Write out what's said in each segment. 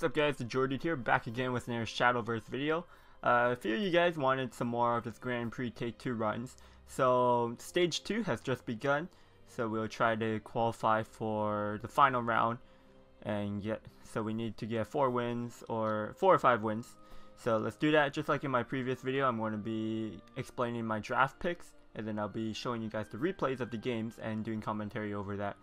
What's up guys, TheJordude here, back again with another Shadowverse video. A few of you guys wanted some more of this Grand Prix Take 2 runs. So stage 2 has just begun, so we'll try to qualify for the final round and so we need to get 4 wins or 4 or 5 wins. So let's do that. Just like in my previous video, I'm going to be explaining my draft picks, and then I'll be showing you guys the replays of the games and doing commentary over that.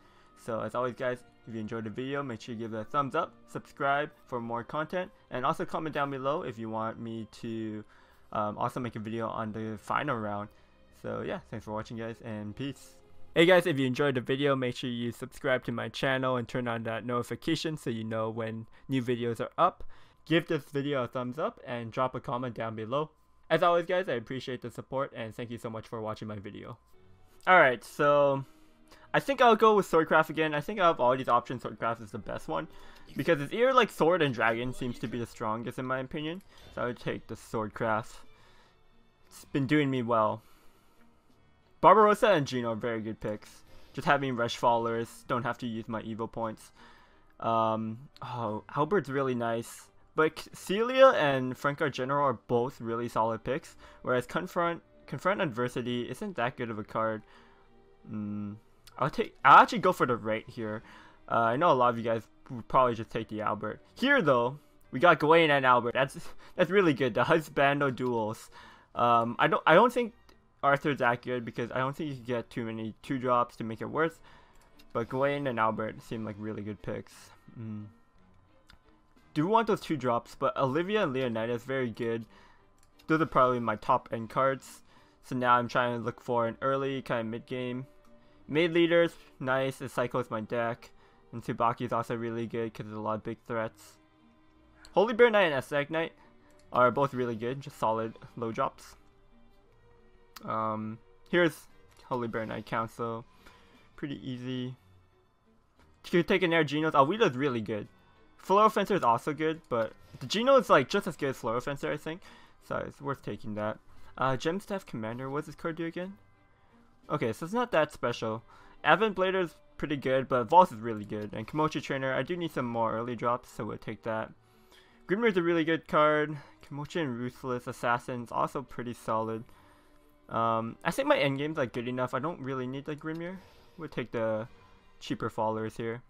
So as always guys, if you enjoyed the video, make sure you give it a thumbs up, subscribe for more content, and also comment down below if you want me to also make a video on the final round. So yeah, thanks for watching guys, and peace. Hey guys, if you enjoyed the video, make sure you subscribe to my channel and turn on that notification so you know when new videos are up. Give this video a thumbs up and drop a comment down below. As always guys, I appreciate the support and thank you so much for watching my video. Alright, so I think I'll go with Swordcraft again. I think out of all these options, Swordcraft is the best one, because it's either like Sword and Dragon seems to be the strongest in my opinion. So I would take the Swordcraft. It's been doing me well. Barbarossa and Gino are very good picks. Just having Rush Followers, don't have to use my Evo points. Oh, Albert's really nice. But Celia and Frankar General are both really solid picks, whereas Confront Adversity isn't that good of a card. I'll actually go for the right here. I know a lot of you guys would probably just take the Albert. Here though, we got Gawain and Albert. That's really good. The Husbando duels. I don't think Arthur's that good because I don't think you can get too many 2-drops to make it worth. But Gawain and Albert seem like really good picks. Do want those 2-drops, but Olivia and Leonidas very good. Those are probably my top end cards. So now I'm trying to look for an early kind of mid game. Made leaders, nice. It cycles my deck. And Tsubaki is also really good because there's a lot of big threats. Holy Bear Knight and Aztec Knight are both really good, just solid low drops. Here's Holy Bear Knight Council. Pretty easy. You could take an Air Genos. Alwita's really good. Floro Fencer is also good, but the Geno is like just as good as Floro Fencer, I think. So it's worth taking that. Gemstaff Commander, what's this card do again? Okay, so it's not that special. Advent Blader is pretty good, but Voss is really good. And Kimochi Trainer, I do need some more early drops, so we'll take that. Grimmir's a really good card. Kimochi and Ruthless Assassin's also pretty solid. I think my endgame's like good enough. I don't really need the Grimmir. We'll take the cheaper followers here.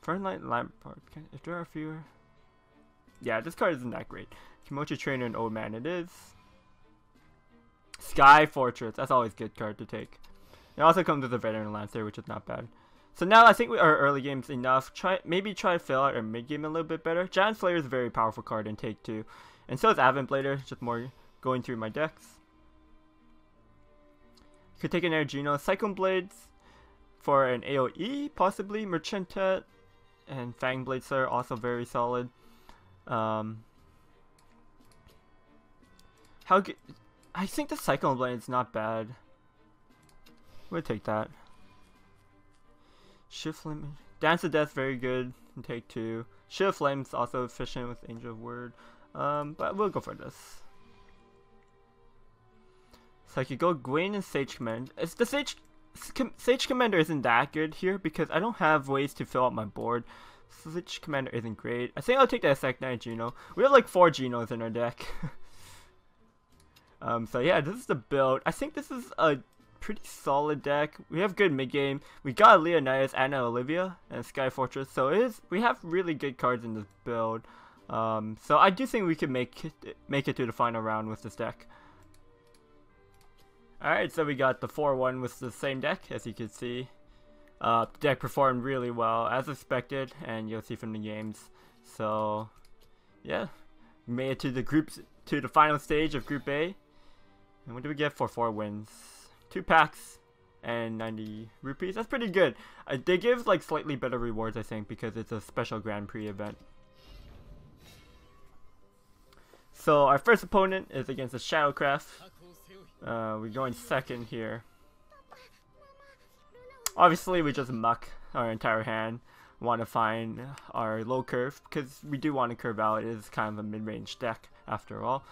Fernlight Lampard. If there are fewer. Yeah, this card isn't that great. Kimochi Trainer and Old Man it is. Sky Fortress, that's always a good card to take. It also comes with a Veteran Lancer, which is not bad. So now I think our early game's enough. Maybe try to fill out our mid game a little bit better. Giant Slayer is a very powerful card in Take 2. And so is Advent Blader, just more going through my decks. Could take an Air Geno. Cyclone Blades for an AoE, possibly. Merchantet and Fang Blade Slayer also very solid. I think the Cyclone Blade is not bad. We'll take that. Shift Flame. Dance of Death, very good in Take 2. Shield Flame is also efficient with Angel of Word. But we'll go for this. So I could go Gwen and Sage Commander. The Sage Commander isn't that good here because I don't have ways to fill out my board. Sage Commander isn't great. I think I'll take the Aztec Knight Geno. We have like 4 Genos in our deck. So yeah, this is the build. I think this is a pretty solid deck. We have good mid game. We got Leonidas and Olivia and Sky Fortress, so we have really good cards in this build. So I do think we can make it to the final round with this deck. Alright, so we got the 4-1 with the same deck, as you can see. The deck performed really well, as expected, and you'll see from the games. So yeah, we made it to the final stage of Group A. And what do we get for 4 wins? 2 packs and 90 rupees. That's pretty good. They give like slightly better rewards, I think, because it's a special Grand Prix event. So our first opponent is against the Shadowcraft. We're going second here. Obviously, we just muck our entire hand. Want to find our low curve because we do want to curve out. It is kind of a mid-range deck after all.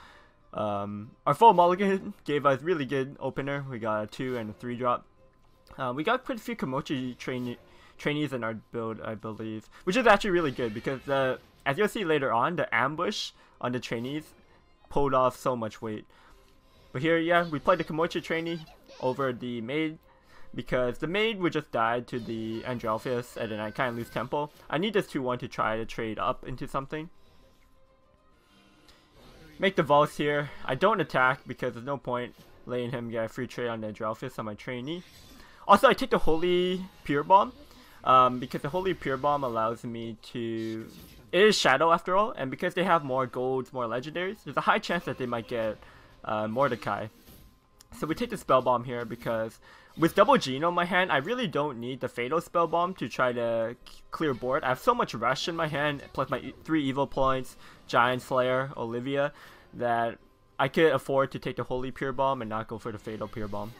Our full mulligan gave us really good opener. We got a 2 and a 3 drop. We got quite a few Kimochi trainees in our build, I believe, which is actually really good because as you'll see later on, the ambush on the trainees pulled off so much weight. But here, yeah, we played the Kimochi trainee over the maid because the maid would just die to the Andralpheus and then I kind of lose tempo. I need this 2-1 to try to trade up into something. Make the Vulse here. I don't attack because there's no point letting him get a free trade on the Andralpheus on my trainee. Also, I take the Holy Pure Bomb because the Holy Pure Bomb allows me to... It is Shadow after all, and because they have more golds, more legendaries, there's a high chance that they might get Mordecai. So we take the Spell Bomb here because with double Geno in my hand, I really don't need the Fatal Spell Bomb to try to clear board. I have so much Rush in my hand, plus my 3 Evil Points, Giant Slayer, Olivia, that I could afford to take the Holy Pure Bomb and not go for the Fatal Pure Bomb.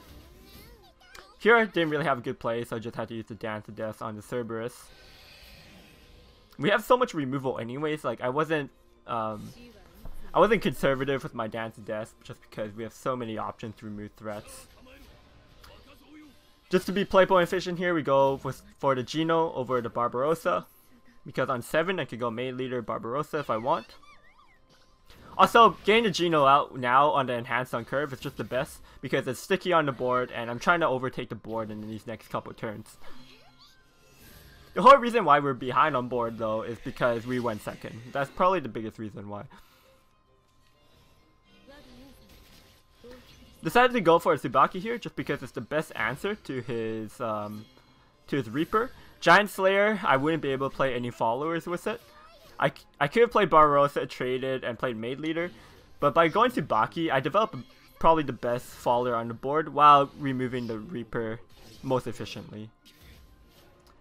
Here I didn't really have a good play, so I just had to use the Dance of Death on the Cerberus. We have so much removal anyways, like I wasn't conservative with my Dance of Death just because we have so many options to remove threats. Just to be playable and efficient here, we go for the Geno over the Barbarossa. Because on 7 I could go main leader Barbarossa if I want. Also, getting the Geno out now on the enhanced on curve is just the best because it's sticky on the board and I'm trying to overtake the board in these next couple turns. The whole reason why we're behind on board though is because we went second. That's probably the biggest reason why. Decided to go for a Tsubaki here just because it's the best answer to his Reaper. Giant Slayer, I wouldn't be able to play any followers with it. I could have played Barbarossa, traded, and played Maid Leader, but by going Tsubaki, I developed probably the best follower on the board while removing the Reaper most efficiently.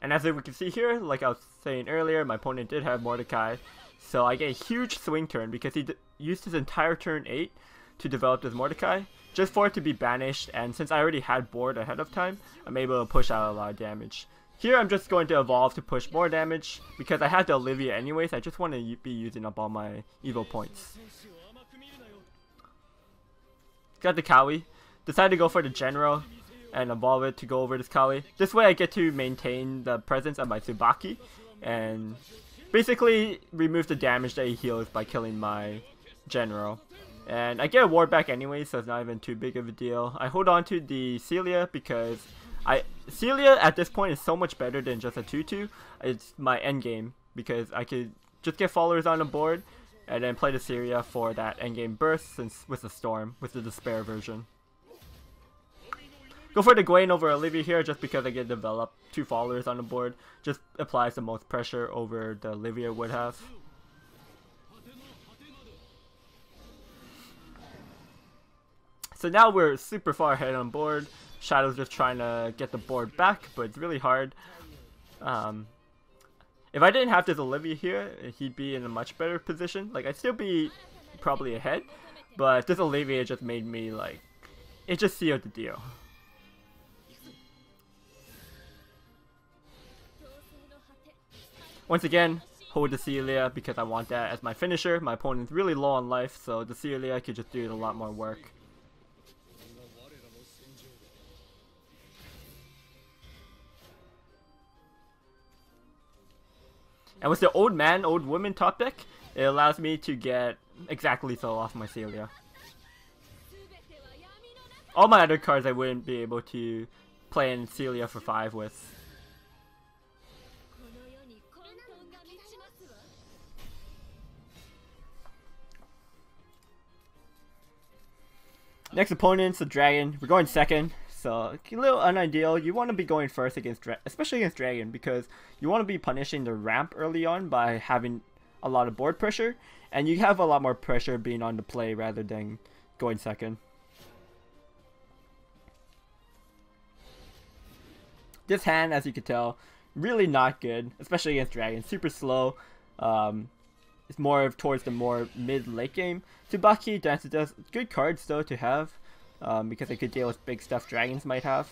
And as we can see here, like I was saying earlier, my opponent did have Mordecai, so I get a huge swing turn because he used his entire turn 8 to develop this Mordecai, just for it to be banished, and since I already had board ahead of time, I'm able to push out a lot of damage. Here I'm just going to evolve to push more damage, because I had the Olivia anyways, I just want to be using up all my evil points. Got the Kawi, decided to go for the General, and evolve it to go over this Kawi. This way I get to maintain the presence of my Tsubaki, and basically remove the damage that he heals by killing my General. And I get a ward back anyway, so it's not even too big of a deal. I hold on to the Celia because Celia at this point is so much better than just a 2-2. It's my end game because I could just get followers on the board and then play the Celia for that end game burst since with the Storm, with the Despair version. Go for the Gwen over Olivia here just because I get develop 2 followers on the board. Just applies the most pressure over the Olivia would have. So now we're super far ahead on board. Shadow's just trying to get the board back, but it's really hard. If I didn't have this Olivia here, he'd be in a much better position. Like, I'd still be probably ahead, but this Olivia just made me, like, it just sealed the deal. Once again, hold the Celia because I want that as my finisher. My opponent's really low on life, so the Celia could just do a lot more work. And with the old man, old woman top deck, it allows me to get exactly so off my Celia. All my other cards I wouldn't be able to play in Celia for 5 with. Next opponent's the Dragon. We're going second. So, a little unideal. You want to be going first against especially against Dragon, because you want to be punishing the ramp early on by having a lot of board pressure, and you have a lot more pressure being on the play rather than going second. This hand, as you can tell, really not good, especially against Dragon. Super slow. It's more towards the more mid-late game. Tsubaki, Dancer does good cards though to have. Because I could deal with big stuff dragons might have.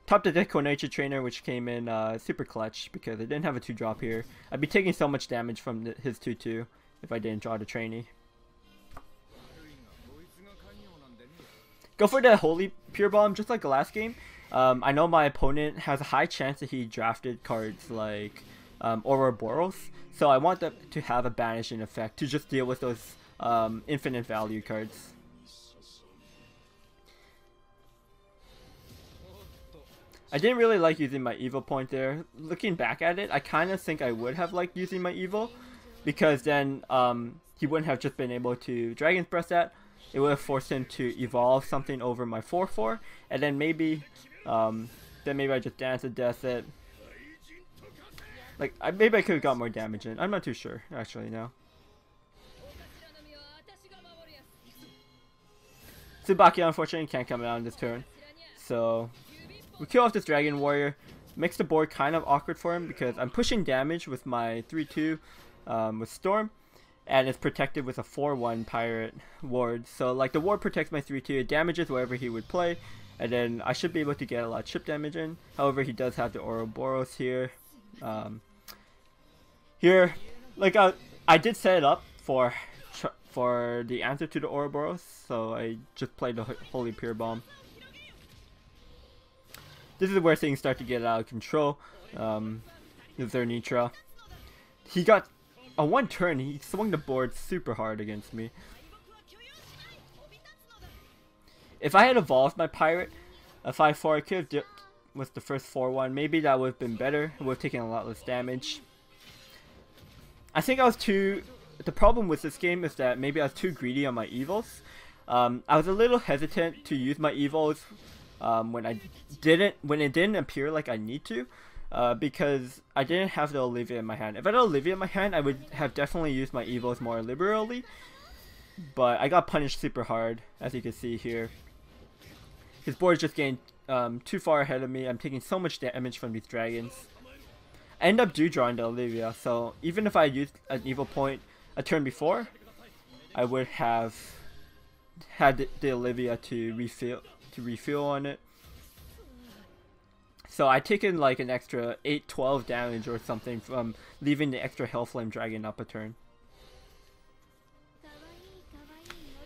Top the deck Konoichi Trainer, which came in super clutch because I didn't have a 2-drop here. I'd be taking so much damage from his 2-2 if I didn't draw the trainee. Go for the Holy Pure Bomb just like the last game. I know my opponent has a high chance that he drafted cards like Ouroboros, so I want them to have a banishing effect to just deal with those infinite value cards. I didn't really like using my evil point there. Looking back at it, I kind of think I would have liked using my evil, because then he wouldn't have just been able to Dragon's Breath that. It would have forced him to evolve something over my 4/4, and then maybe I just dance to death it. Like maybe I could have got more damage in. I'm not too sure actually now. Tsubaki unfortunately can't come out on this turn, so we kill off this Dragon Warrior. Makes the board kind of awkward for him because I'm pushing damage with my 3/2 with Storm, and it's protected with a 4/1 Pirate Ward. So like the ward protects my 3/2, it damages wherever he would play, and then I should be able to get a lot of chip damage in. However, he does have the Ouroboros here. Here, like I did set it up for the answer to the Ouroboros, so I just played the Holy Pure Bomb. This is where things start to get out of control. Is their Nitra. He got on one turn, he swung the board super hard against me. If I had evolved my pirate, a 5/4, I could have with the first 4/1. Maybe that would have been better. It would have taken a lot less damage. I think I was too. The problem with this game is that maybe I was too greedy on my evils. I was a little hesitant to use my evils when it didn't appear like I need to, because I didn't have the Olivia in my hand. If I had Olivia in my hand, I would have definitely used my evils more liberally, but I got punished super hard, as you can see here. His board is just getting too far ahead of me. I'm taking so much damage from these dragons. I end up drawing the Olivia, so even if I used an evil point a turn before, I would have had the Olivia to refill on it. So I taken like an extra 8-12 damage or something from leaving the extra Hellflame Dragon up a turn.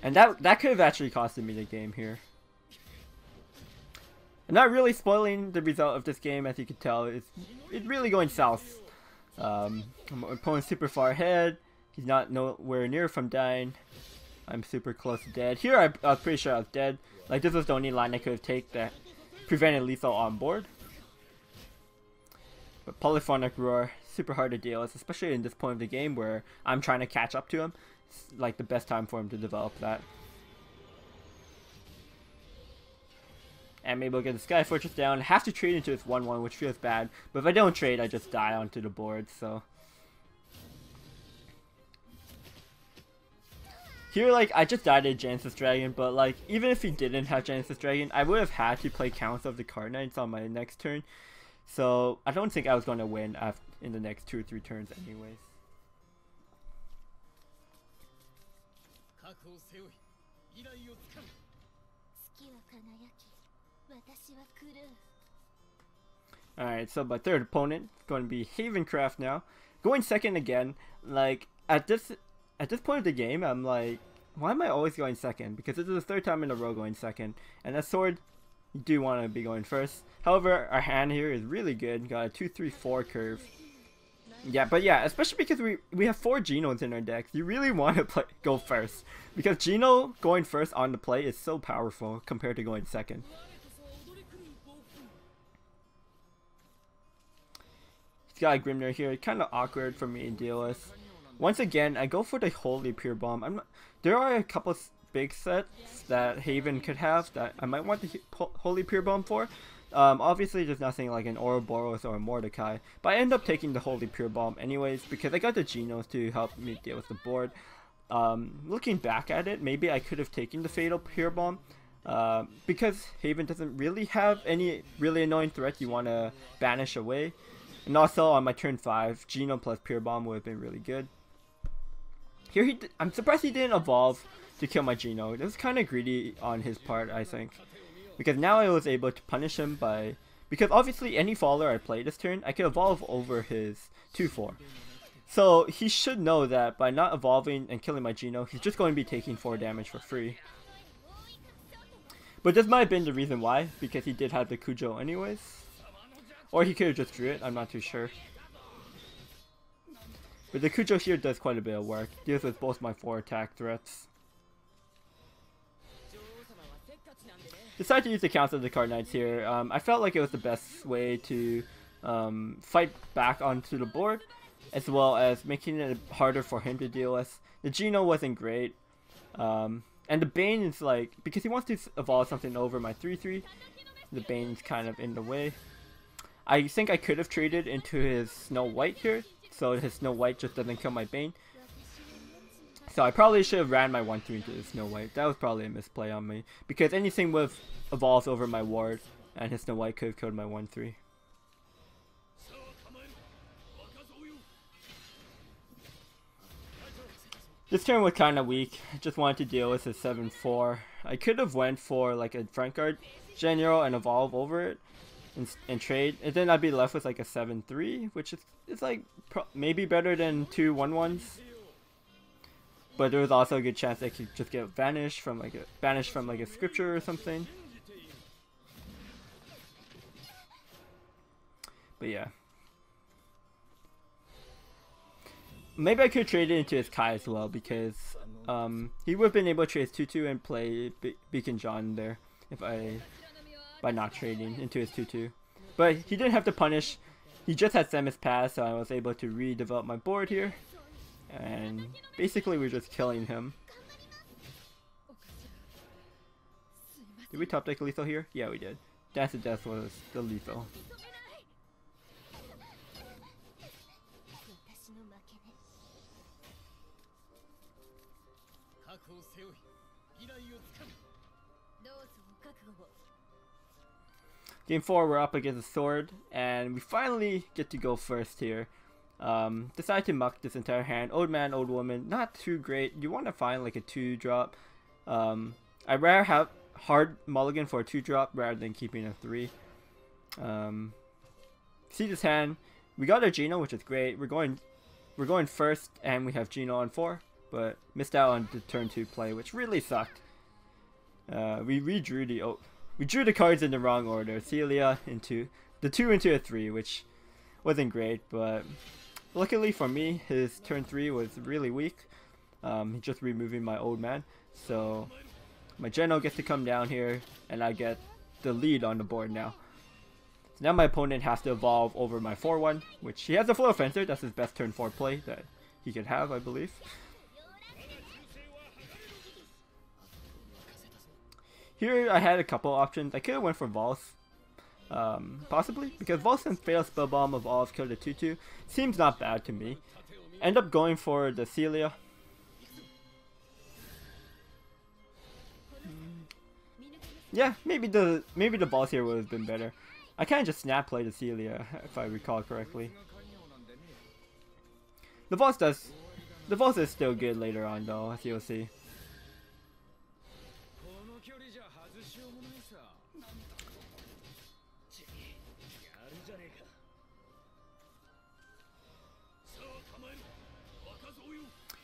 And that could have actually costed me the game here. I'm not really spoiling the result of this game, as you can tell. It's really going south. My opponent's super far ahead. He's not nowhere near from dying. I'm super close to dead. Here I was pretty sure I was dead. Like this was the only line I could have taken that prevented lethal on board. But Polyphonic Roar, super hard to deal with, especially in this point of the game where I'm trying to catch up to him. It's like the best time for him to develop that. And maybe we'll get the Sky Fortress down. Have to trade into his 1/1, which feels bad. But if I don't trade, I just die onto the board, so. Here, like, I just died to Genesis Dragon, but, like, even if he didn't have Genesis Dragon, I would have had to play Council of the Card Knights on my next turn. So, I don't think I was going to win in the next 2 or 3 turns anyways. Alright, so my third opponent is going to be Havencraft now. Going second again. Like, at this point of the game, I'm like, why am I always going second? Because this is the third time in a row going second. And that sword, you do want to be going first. However, our hand here is really good. Got a 2-3-4 curve. Yeah, but yeah, especially because we have 4 Genos in our decks. You really want to go first. Because Geno going first on the play is so powerful compared to going second. He's got a Grimnir here. Kind of awkward for me to deal with. Once again, I go for the Holy Pure Bomb. There are a couple of big sets that Haven could have that I might want the Holy Pure Bomb for. Obviously, there's nothing like an Ouroboros or a Mordecai, but I end up taking the Holy Pure Bomb anyways because I got the Genos to help me deal with the board. Looking back at it, maybe I could have taken the Fatal Pure Bomb because Haven doesn't really have any really annoying threats you want to banish away. And also on my turn 5, Geno plus Pure Bomb would have been really good. Here I'm surprised he didn't evolve to kill my Geno. It was kind of greedy on his part, I think. Because now I was able to punish him by... Because obviously any faller I play this turn, I can evolve over his 2-4. So he should know that by not evolving and killing my Geno, he's just going to be taking 4 damage for free. But this might have been the reason why, because he did have the Kujo anyways. Or he could have just drew it, I'm not too sure. But the Kujo here does quite a bit of work. Deals with both my 4 attack threats. Decided to use the Council of the Card Knights here. I felt like it was the best way to fight back onto the board, as well as making it harder for him to deal with. The Geno wasn't great. And the Bane is like, because he wants to evolve something over my 3/3, the Bane's kind of in the way. I think I could have traded into his Snow White here, so his Snow White just doesn't kill my Bane. So I probably should have ran my 1/3 into the Snow White. That was probably a misplay on me, because anything with evolves over my ward, and his Snow White could have killed my 1/3. This turn was kind of weak. I just wanted to deal with a 7/4. I could have went for like a front guard general and evolve over it and trade, and then I'd be left with like a 7/3, which is like maybe better than 2 1/1s. But there was also a good chance I could just get banished from like a scripture or something. But yeah. Maybe I could trade it into his Kai as well, because he would have been able to trade his 2/2 and play Beacon John there by not trading into his 2/2. But he didn't have to punish. He just had Samus pass, so I was able to redevelop my board here. And basically we're just killing him. Did we top deck lethal here? Yeah, we did. Dance of Death was the lethal. Game 4, we're up against a sword, and we finally get to go first here. Decided to muck this entire hand. Old man, old woman, not too great. You want to find like a 2-drop. I'd rather have hard mulligan for a 2-drop rather than keeping a 3. See this hand. We got a Geno, which is great. We're going first, and we have Geno on 4, but missed out on the turn 2 play, which really sucked. We drew the cards in the wrong order. Celia into the 2 into a 3, which wasn't great, but luckily for me, his turn 3 was really weak. He's just removing my old man, so my Geno gets to come down here, and I get the lead on the board now. So now my opponent has to evolve over my 4/1, which he has a Flow Fencer. That's his best turn 4 play that he could have, I believe. Here I had a couple options. I could have went for Valse, possibly, because Valse and Fatal Spellbomb evolves, killed a 2/2. Seems not bad to me. End up going for the Celia. Yeah, maybe the Valse here would have been better. I kind of just snap played the Celia, if I recall correctly. The Valse is still good later on though, as you'll see.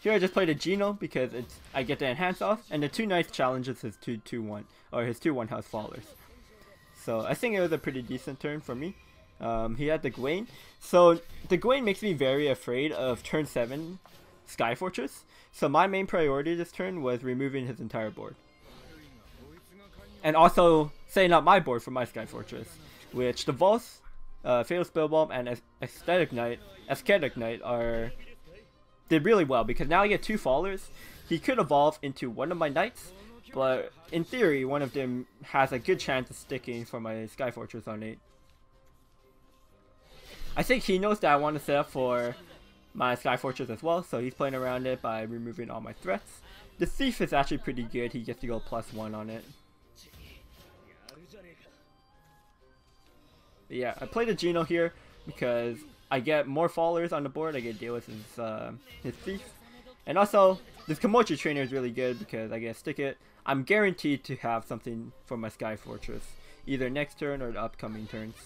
Here I just played a Geno because I get the enhance off, and the 2 Knights challenges his 2/2/1 or his 2/1 House Fallers. So I think it was a pretty decent turn for me. He had the Gwaine, so the Gwaine makes me very afraid of turn 7 Sky Fortress. So my main priority this turn was removing his entire board, and also setting up my board for my Sky Fortress, which the Valse, Fatal Spellbomb, and Ascetic Knight did really well, because now I get 2 Fallers. He could evolve into one of my Knights, but in theory one of them has a good chance of sticking for my Sky Fortress on 8. I think he knows that I want to set up for my Sky Fortress as well, so he's playing around it by removing all my threats. The Thief is actually pretty good. He gets to go +1 on it. But yeah, I played a Geno here because I get more Fallers on the board. I get to deal with his Thief. And also, this Komochi Trainer is really good because I get to stick it. I'm guaranteed to have something for my Sky Fortress, either next turn or the upcoming turns.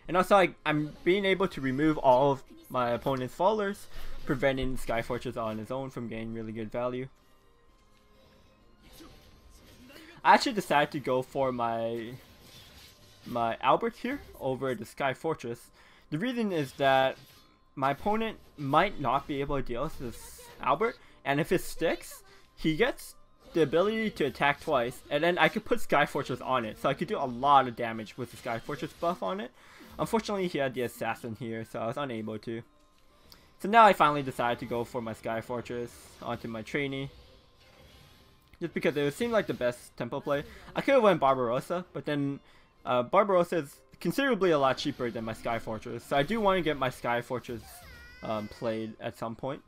And also, I'm being able to remove all of my opponent's Fallers, preventing Sky Fortress on his own from getting really good value. I actually decided to go for my Albert here over the Sky Fortress. The reason is that my opponent might not be able to deal with this Albert, and if it sticks, he gets the ability to attack twice, and then I could put Sky Fortress on it, so I could do a lot of damage with the Sky Fortress buff on it. Unfortunately, he had the Assassin here, so I was unable to. So now I finally decided to go for my Sky Fortress onto my trainee, just because it seemed like the best tempo play. I could have went Barbarossa, but then Barbarossa is considerably a lot cheaper than my Sky Fortress, so I do want to get my Sky Fortress played at some point.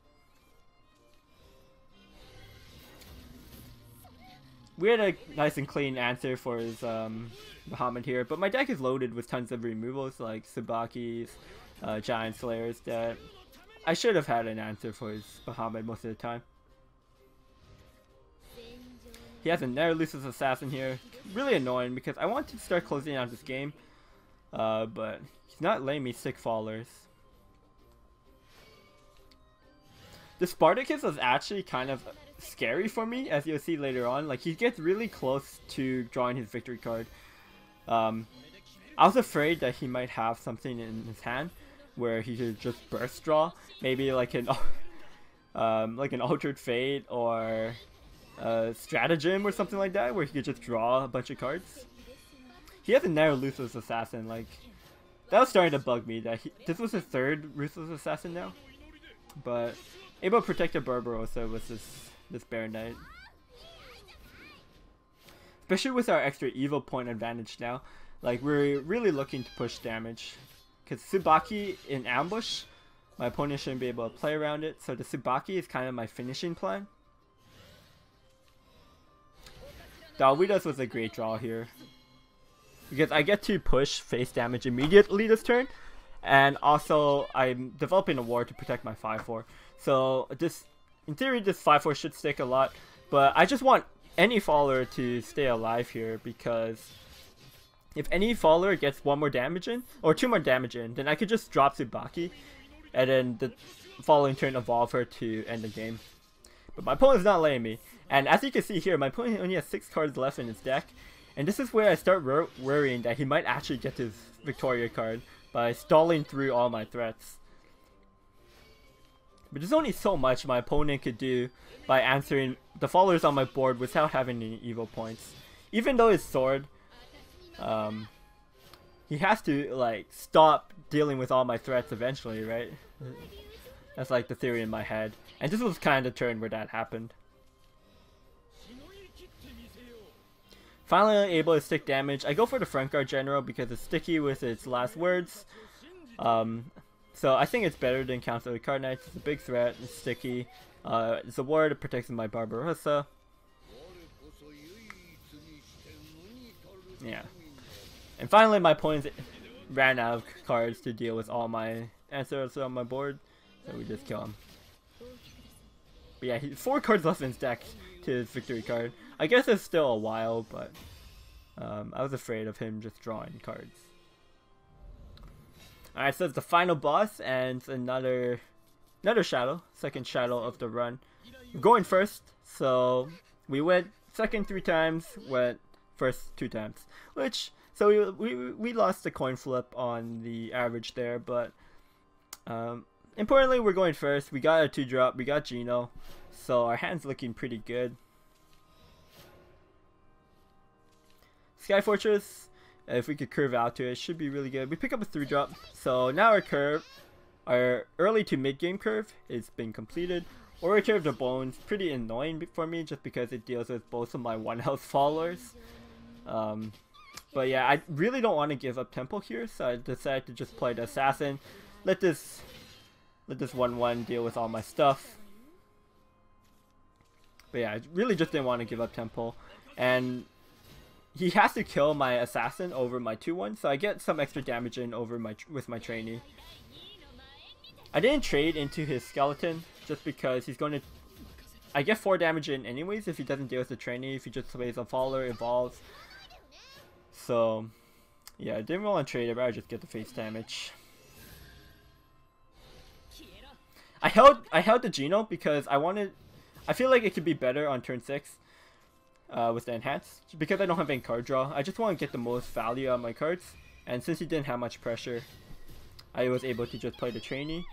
We had a nice and clean answer for his Bahamut here, but my deck is loaded with tons of removals like Tsubakis, Giant Slayers that I should have had an answer for his Bahamut most of the time. He has a Nerelusus Assassin here. Really annoying because I want to start closing out this game, but he's not letting me stick Fallers. The Spartacus was actually kind of scary for me, as you'll see later on. Like, he gets really close to drawing his victory card. I was afraid that he might have something in his hand where he could just burst draw, maybe like an Altered Fate or Stratagem or something like that, where he could just draw a bunch of cards. He has a Nerelusus Assassin. Like, that was starting to bug me that this was his third Ruthless Assassin now, but able to protect a Barbarossa with this Bear Knight. Especially with our extra evil point advantage now. Like, we're really looking to push damage. Because Tsubaki in ambush, my opponent shouldn't be able to play around it. So the Tsubaki is kind of my finishing plan. The Alwidas was a great draw here, because I get to push face damage immediately this turn. And also, I'm developing a ward to protect my 5-4. So this, in theory, this 5-4 should stick a lot. But I just want any faller to stay alive here, because if any faller gets 1 more damage in, or 2 more damage in, then I could just drop Tsubaki, and then the following turn evolve her to end the game. But my opponent's not letting me. And as you can see here, my opponent only has 6 cards left in his deck. And this is where I start worrying that he might actually get his Victoria card by stalling through all my threats. But there's only so much my opponent could do by answering the followers on my board without having any evil points. Even though his sword, he has to like stop dealing with all my threats eventually, right? That's like the theory in my head. And this was kind of the turn where that happened. Finally able to stick damage. I go for the front guard general because it's sticky with its last words. So I think it's better than Council of the Card Knights. It's a big threat, it's sticky. It's a ward, it protects my Barbarossa. Yeah. And finally my opponent ran out of cards to deal with all my answers on my board. So we just kill him. But yeah, he's 4 cards left in his deck to his victory card. I guess it's still a while, but I was afraid of him just drawing cards. Alright, so it's the final boss and another shadow, second shadow of the run. We're going first, so we went second 3 times, went first 2 times. So we lost the coin flip on the average there, but importantly we're going first. We got a 2-drop, we got Geno, so our hand's looking pretty good. Sky Fortress, if we could curve out to it, should be really good. We pick up a 3-drop, so now our early to mid game curve is been completed. Orator of the Bones, pretty annoying for me just because it deals with both of my 1 health followers. But yeah, I really don't want to give up tempo here, so I decided to just play the Assassin. Let this 1/1 deal with all my stuff. But yeah, I really just didn't want to give up tempo. And he has to kill my Assassin over my 2/1, so I get some extra damage in with my trainee. I didn't trade into his skeleton just because he's going to... I get 4 damage in anyways if he doesn't deal with the trainee. If he just plays a follower, evolves. So yeah, I didn't want to trade it, but I just get the face damage. I held the Geno because I feel like it could be better on turn 6. with the enhance, because I don't have any card draw. I just want to get the most value out of my cards, and since he didn't have much pressure, I was able to just play the trainee.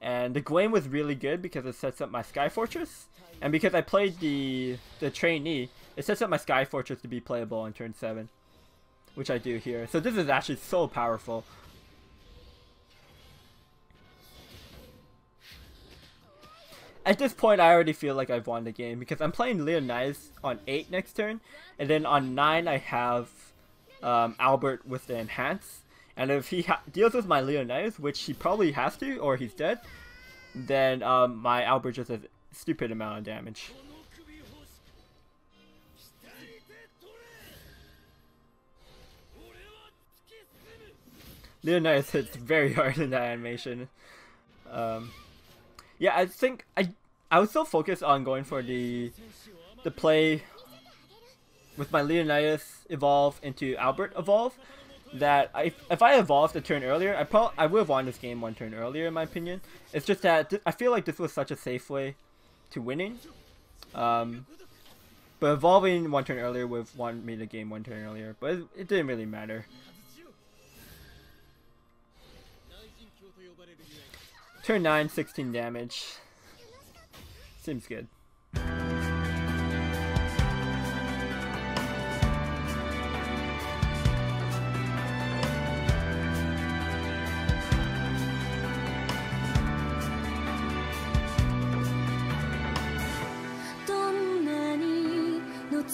And the Gwen was really good because it sets up my Sky Fortress, and because I played the trainee, it sets up my Sky Fortress to be playable on turn 7, which I do here. So this is actually so powerful. At this point, I already feel like I've won the game because I'm playing Leonidas on 8 next turn, and then on 9 I have Albert with the enhance. And if he deals with my Leonidas, which he probably has to, or he's dead, then my Albert just has a stupid amount of damage. Leonidas hits very hard in that animation. Yeah, I think I was so focused on going for the play with my Leonidas evolve into Albert evolve that if I evolved a turn earlier, I would have won this game one turn earlier in my opinion. It's just that I feel like this was such a safe way to winning. But evolving one turn earlier would have won me the game one turn earlier, but it didn't really matter. Turn 9, 16 damage. Seems good.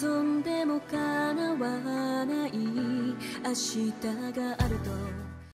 望んでも叶わない明日があると